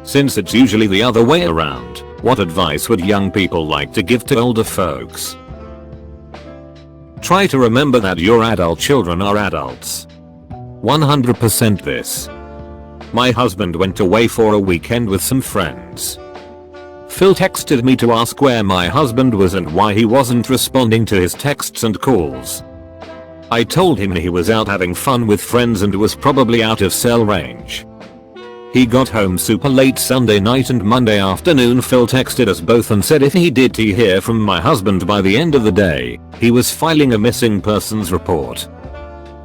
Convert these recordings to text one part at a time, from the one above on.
Since it's usually the other way around, what advice would young people like to give to older folks? Try to remember that your adult children are adults. 100% this. My husband went away for a weekend with some friends. Phil texted me to ask where my husband was and why he wasn't responding to his texts and calls. I told him he was out having fun with friends and was probably out of cell range. He got home super late Sunday night, and Monday afternoon Phil texted us both and said if he did hear from my husband by the end of the day, he was filing a missing persons report.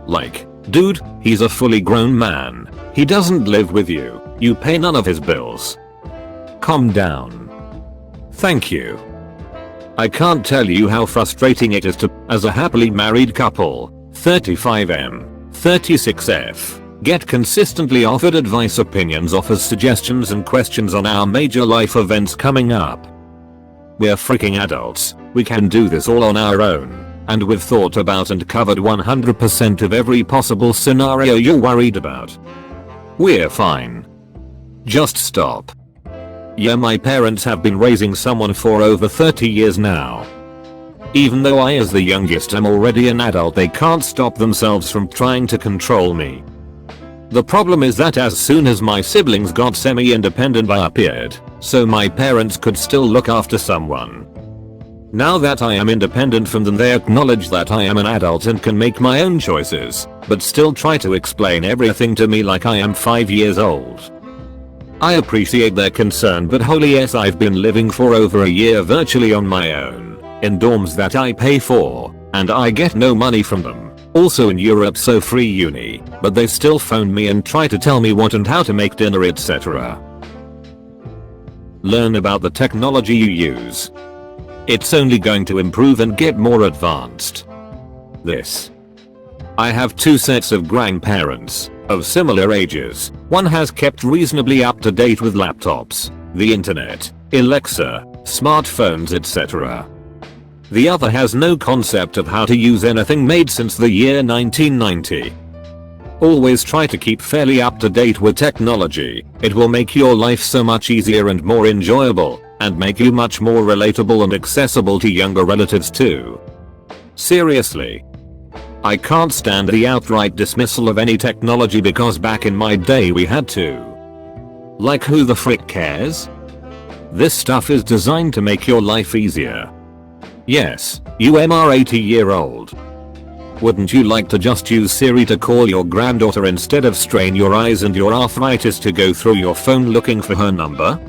Like, dude, he's a fully grown man. He doesn't live with you. You pay none of his bills. Calm down. Thank you. I can't tell you how frustrating it is to, as a happily married couple, 35M, 36F, get consistently offered advice, opinions, offers, suggestions and questions on our major life events coming up. We're freaking adults, we can do this all on our own, and we've thought about and covered 100% of every possible scenario you're worried about. We're fine. Just stop. Yeah, my parents have been raising someone for over 30 years now. Even though I as the youngest am already an adult, they can't stop themselves from trying to control me. The problem is that as soon as my siblings got semi-independent I appeared, so my parents could still look after someone. Now that I am independent from them, they acknowledge that I am an adult and can make my own choices, but still try to explain everything to me like I am 5 years old. I appreciate their concern, but holy yes, I've been living for over a year virtually on my own, in dorms that I pay for, and I get no money from them. Also in Europe, so free uni, but they still phone me and try to tell me what and how to make dinner, etc. Learn about the technology you use. It's only going to improve and get more advanced. I have two sets of grandparents, of similar ages. One has kept reasonably up to date with laptops, the internet, Alexa, smartphones, etc. The other has no concept of how to use anything made since the year 1990. Always try to keep fairly up to date with technology. It will make your life so much easier and more enjoyable, and make you much more relatable and accessible to younger relatives too. Seriously. I can't stand the outright dismissal of any technology because back in my day we had to. Like, who the frick cares? This stuff is designed to make your life easier. Yes, you are 80-year-old. Wouldn't you like to just use Siri to call your granddaughter instead of strain your eyes and your arthritis to go through your phone looking for her number?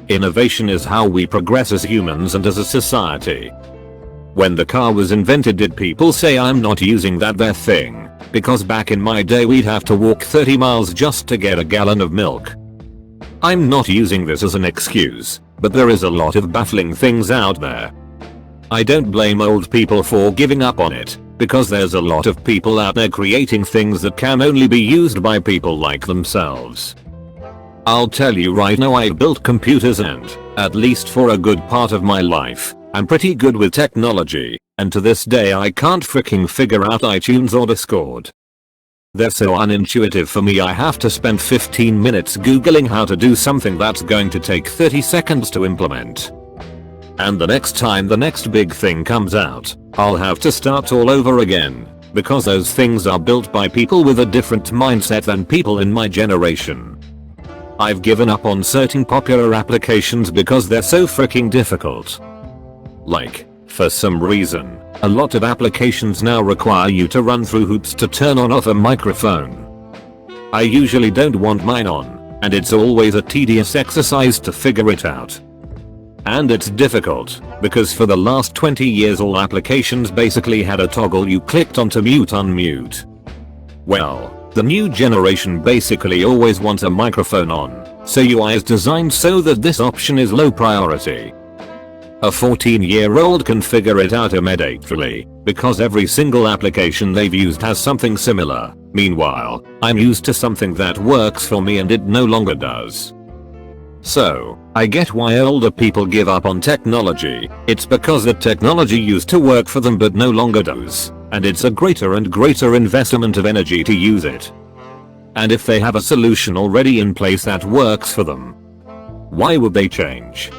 Innovation is how we progress as humans and as a society. When the car was invented, did people say I'm not using that thing, because back in my day we'd have to walk 30 miles just to get a gallon of milk? I'm not using this as an excuse, but there is a lot of baffling things out there. I don't blame old people for giving up on it, because there's a lot of people out there creating things that can only be used by people like themselves. I'll tell you right now, I built computers and, at least for a good part of my life, I'm pretty good with technology, and to this day I can't freaking figure out iTunes or Discord. They're so unintuitive for me, I have to spend 15 minutes googling how to do something that's going to take 30 seconds to implement. And the next time the next big thing comes out, I'll have to start all over again, because those things are built by people with a different mindset than people in my generation. I've given up on certain popular applications because they're so freaking difficult. Like, for some reason, a lot of applications now require you to run through hoops to turn on off a microphone. I usually don't want mine on, and it's always a tedious exercise to figure it out. And it's difficult, because for the last 20 years all applications basically had a toggle you clicked on to mute unmute. Well, the new generation basically always wants a microphone on, so UI is designed so that this option is low priority. A 14-year-old can figure it out immediately, because every single application they've used has something similar. Meanwhile, I'm used to something that works for me and it no longer does. So, I get why older people give up on technology. It's because the technology used to work for them but no longer does, and it's a greater and greater investment of energy to use it. And if they have a solution already in place that works for them, why would they change?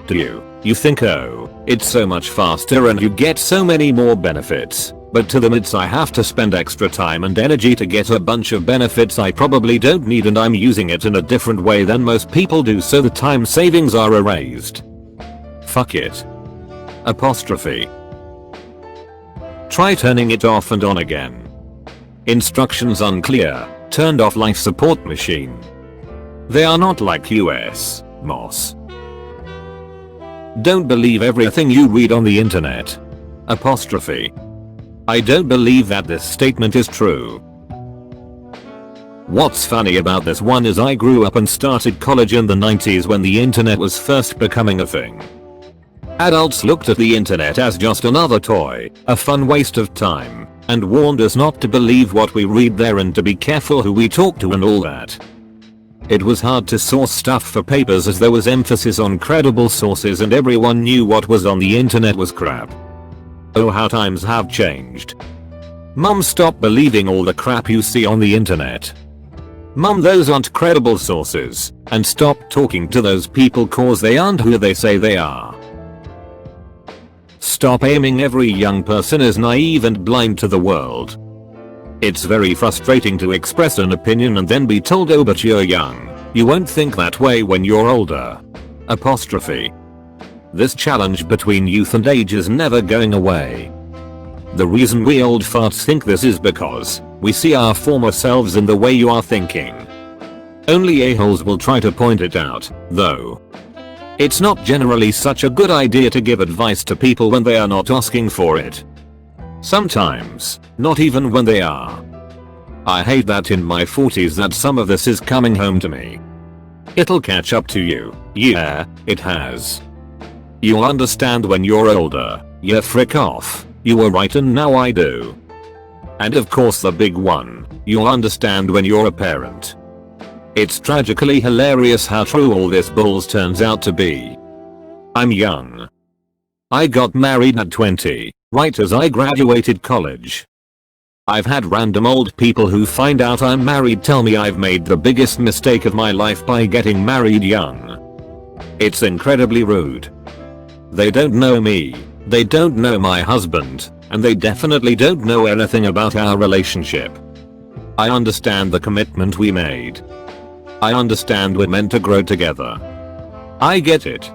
Do you think, oh, it's so much faster and you get so many more benefits, but to them it's I have to spend extra time and energy to get a bunch of benefits I probably don't need and I'm using it in a different way than most people do, so the time savings are erased. Fuck it. Apostrophe. Try turning it off and on again. Instructions unclear. Turned off life support machine. They are not like US, Moss. Don't believe everything you read on the internet. Apostrophe. I don't believe that this statement is true. What's funny about this one is I grew up and started college in the 90s when the internet was first becoming a thing. Adults looked at the internet as just another toy, a fun waste of time, and warned us not to believe what we read there and to be careful who we talk to and all that. It was hard to source stuff for papers as there was emphasis on credible sources and everyone knew what was on the internet was crap. Oh, how times have changed. Mum, stop believing all the crap you see on the internet. Mum, those aren't credible sources, and stop talking to those people cause they aren't who they say they are. Stop aiming every young person as naive and blind to the world. It's very frustrating to express an opinion and then be told, oh, but you're young, you won't think that way when you're older. Apostrophe. This challenge between youth and age is never going away. The reason we old farts think this is because we see our former selves in the way you are thinking. Only a-holes will try to point it out, though. It's not generally such a good idea to give advice to people when they are not asking for it. Sometimes, not even when they are. I hate that in my 40s that some of this is coming home to me. It'll catch up to you, yeah, it has. You'll understand when you're older, yeah, frick off, you were right and now I do. And of course the big one, you'll understand when you're a parent. It's tragically hilarious how true all this bulls turns out to be. I'm young. I got married at 20, right as I graduated college. I've had random old people who find out I'm married tell me I've made the biggest mistake of my life by getting married young. It's incredibly rude. They don't know me, they don't know my husband, and they definitely don't know anything about our relationship. I understand the commitment we made. I understand we're meant to grow together. I get it.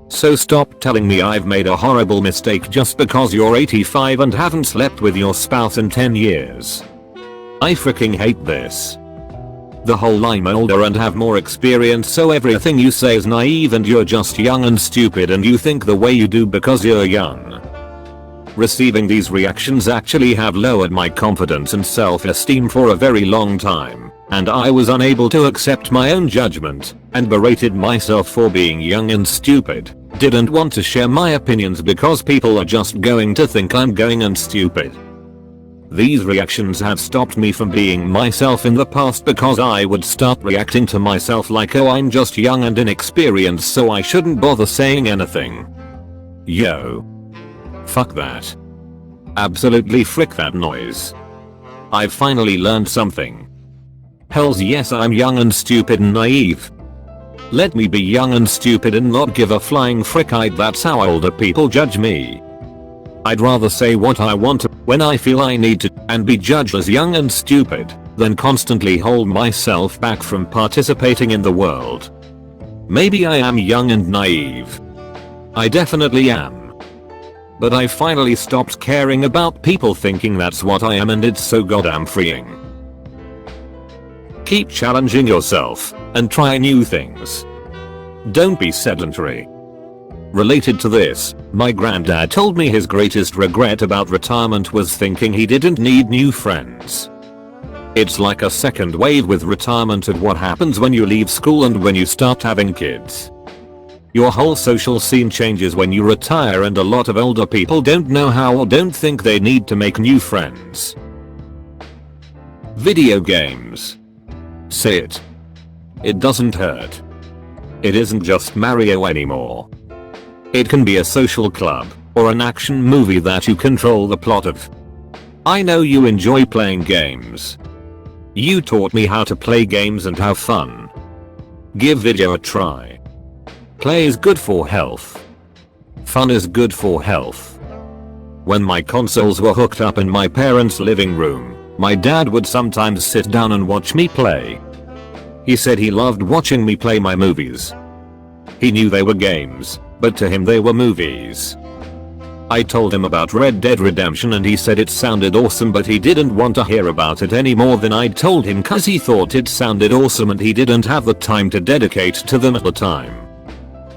So stop telling me I've made a horrible mistake just because you're 85 and haven't slept with your spouse in 10 years. I freaking hate this. The whole I'm older and have more experience so everything you say is naive and you're just young and stupid and you think the way you do because you're young. Receiving these reactions actually have lowered my confidence and self-esteem for a very long time, and I was unable to accept my own judgment, and berated myself for being young and stupid, didn't want to share my opinions because people are just going to think I'm going and stupid. These reactions have stopped me from being myself in the past because I would start reacting to myself like, oh, I'm just young and inexperienced so I shouldn't bother saying anything. Yo. Fuck that. Absolutely frick that noise. I've finally learned something. Hells yes, I'm young and stupid and naive. Let me be young and stupid and not give a flying frick. That's how older people judge me. I'd rather say what I want to when I feel I need to and be judged as young and stupid than constantly hold myself back from participating in the world. Maybe I am young and naive. I definitely am. But I finally stopped caring about people thinking that's what I am, and it's so goddamn freeing. Keep challenging yourself and try new things. Don't be sedentary. Related to this, my granddad told me his greatest regret about retirement was thinking he didn't need new friends. It's like a second wave with retirement of what happens when you leave school and when you start having kids. Your whole social scene changes when you retire, and a lot of older people don't know how or don't think they need to make new friends. Video games. Say it. It doesn't hurt. It isn't just Mario anymore. It can be a social club, or an action movie that you control the plot of. I know you enjoy playing games. You taught me how to play games and have fun. Give video a try. Play is good for health. Fun is good for health. When my consoles were hooked up in my parents' living room, my dad would sometimes sit down and watch me play. He said he loved watching me play my movies. He knew they were games, but to him they were movies. I told him about Red Dead Redemption and he said it sounded awesome, but he didn't want to hear about it any more than I'd told him cause he thought it sounded awesome and he didn't have the time to dedicate to them at the time.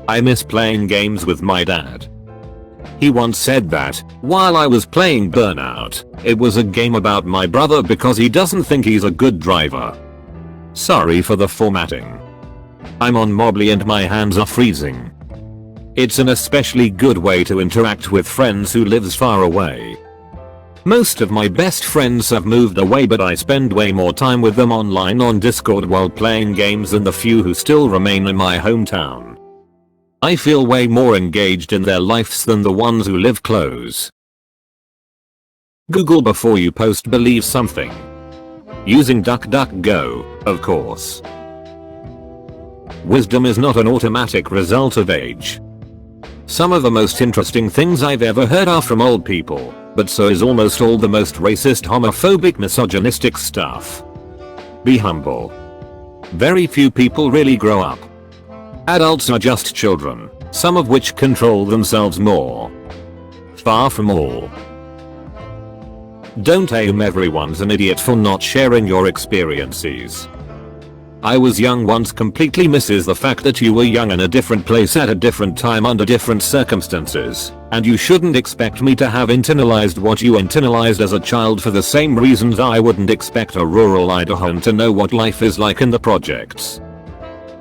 I miss playing games with my dad. He once said that, while I was playing Burnout, it was a game about my brother because he doesn't think he's a good driver. Sorry for the formatting. I'm on Mobley and my hands are freezing. It's an especially good way to interact with friends who lives far away. Most of my best friends have moved away, but I spend way more time with them online on Discord while playing games than the few who still remain in my hometown. I feel way more engaged in their lives than the ones who live close. Google before you post. Believe something. Using DuckDuckGo, of course. Wisdom is not an automatic result of age. Some of the most interesting things I've ever heard are from old people, but so is almost all the most racist, homophobic, misogynistic stuff. Be humble. Very few people really grow up. Adults are just children, some of which control themselves more. Far from all. Don't assume everyone's an idiot for not sharing your experiences. I was young once completely misses the fact that you were young in a different place at a different time under different circumstances, and you shouldn't expect me to have internalized what you internalized as a child for the same reasons I wouldn't expect a rural Idahoan to know what life is like in the projects.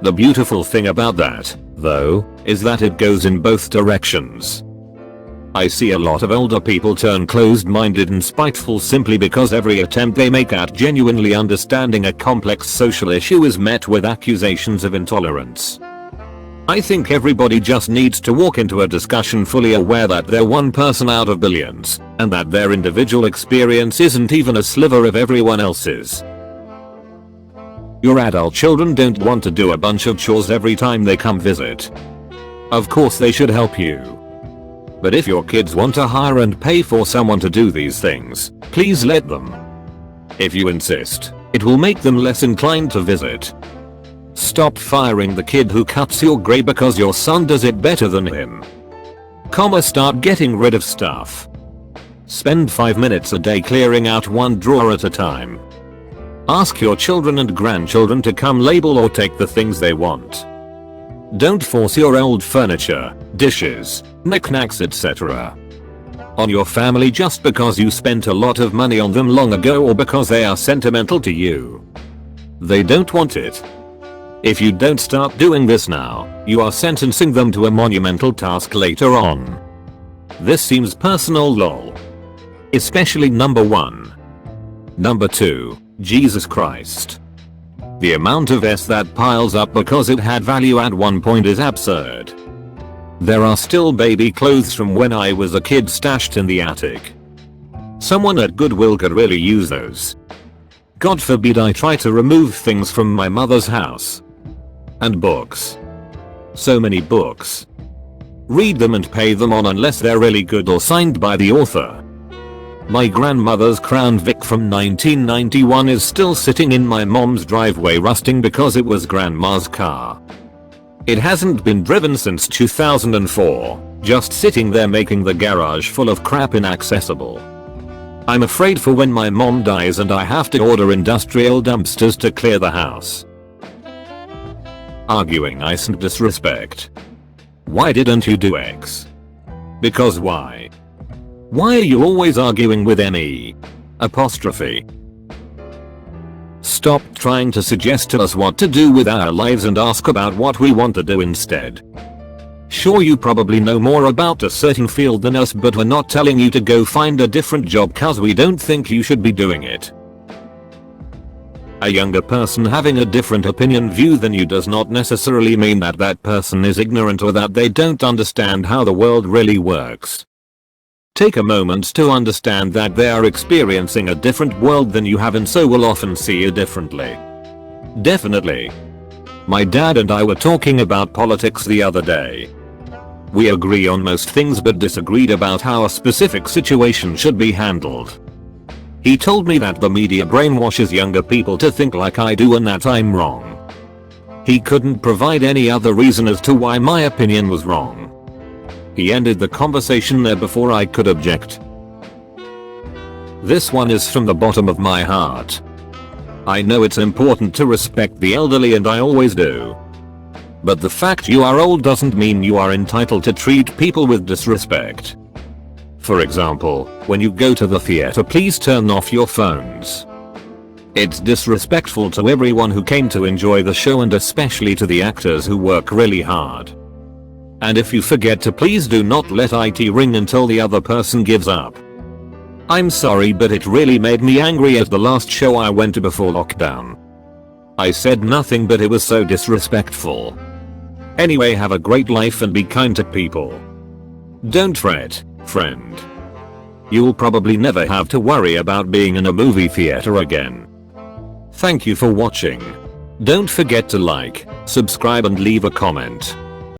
The beautiful thing about that, though, is that it goes in both directions. I see a lot of older people turn closed-minded and spiteful simply because every attempt they make at genuinely understanding a complex social issue is met with accusations of intolerance. I think everybody just needs to walk into a discussion fully aware that they're one person out of billions, and that their individual experience isn't even a sliver of everyone else's. Your adult children don't want to do a bunch of chores every time they come visit. Of course they should help you. But if your kids want to hire and pay for someone to do these things, please let them. If you insist, it will make them less inclined to visit. Stop firing the kid who cuts your gray because your son does it better than him. Start getting rid of stuff. Spend 5 minutes a day clearing out one drawer at a time. Ask your children and grandchildren to come label or take the things they want. Don't force your old furniture, dishes, knickknacks, etc. on your family just because you spent a lot of money on them long ago or because they are sentimental to you. They don't want it. If you don't start doing this now, you are sentencing them to a monumental task later on. This seems personal, lol. Especially number 1. Number 2, Jesus Christ. The amount of S that piles up because it had value at one point is absurd. There are still baby clothes from when I was a kid stashed in the attic. Someone at Goodwill could really use those. God forbid I try to remove things from my mother's house. And books. So many books. Read them and pay them on unless they're really good or signed by the author. My grandmother's Crown Vic from 1991 is still sitting in my mom's driveway rusting because it was grandma's car. It hasn't been driven since 2004, just sitting there making the garage full of crap inaccessible. I'm afraid for when my mom dies and I have to order industrial dumpsters to clear the house. Arguing ice and disrespect. Why didn't you do X? Because why? Why are you always arguing with me? Apostrophe. Stop trying to suggest to us what to do with our lives and ask about what we want to do instead. Sure, you probably know more about a certain field than us, but we're not telling you to go find a different job cause we don't think you should be doing it. A younger person having a different view than you does not necessarily mean that that person is ignorant or that they don't understand how the world really works. Take a moment to understand that they are experiencing a different world than you have and so will often see you differently. Definitely. My dad and I were talking about politics the other day. We agree on most things but disagreed about how a specific situation should be handled. He told me that the media brainwashes younger people to think like I do and that I'm wrong. He couldn't provide any other reason as to why my opinion was wrong. He ended the conversation there before I could object. This one is from the bottom of my heart. I know it's important to respect the elderly and I always do. But the fact you are old doesn't mean you are entitled to treat people with disrespect. For example, when you go to the theater, please turn off your phones. It's disrespectful to everyone who came to enjoy the show and especially to the actors who work really hard. And if you forget to, please do not let IT ring until the other person gives up. I'm sorry, but it really made me angry at the last show I went to before lockdown. I said nothing but it was so disrespectful. Anyway, have a great life and be kind to people. Don't fret, friend. You'll probably never have to worry about being in a movie theater again. Thank you for watching. Don't forget to like, subscribe and leave a comment.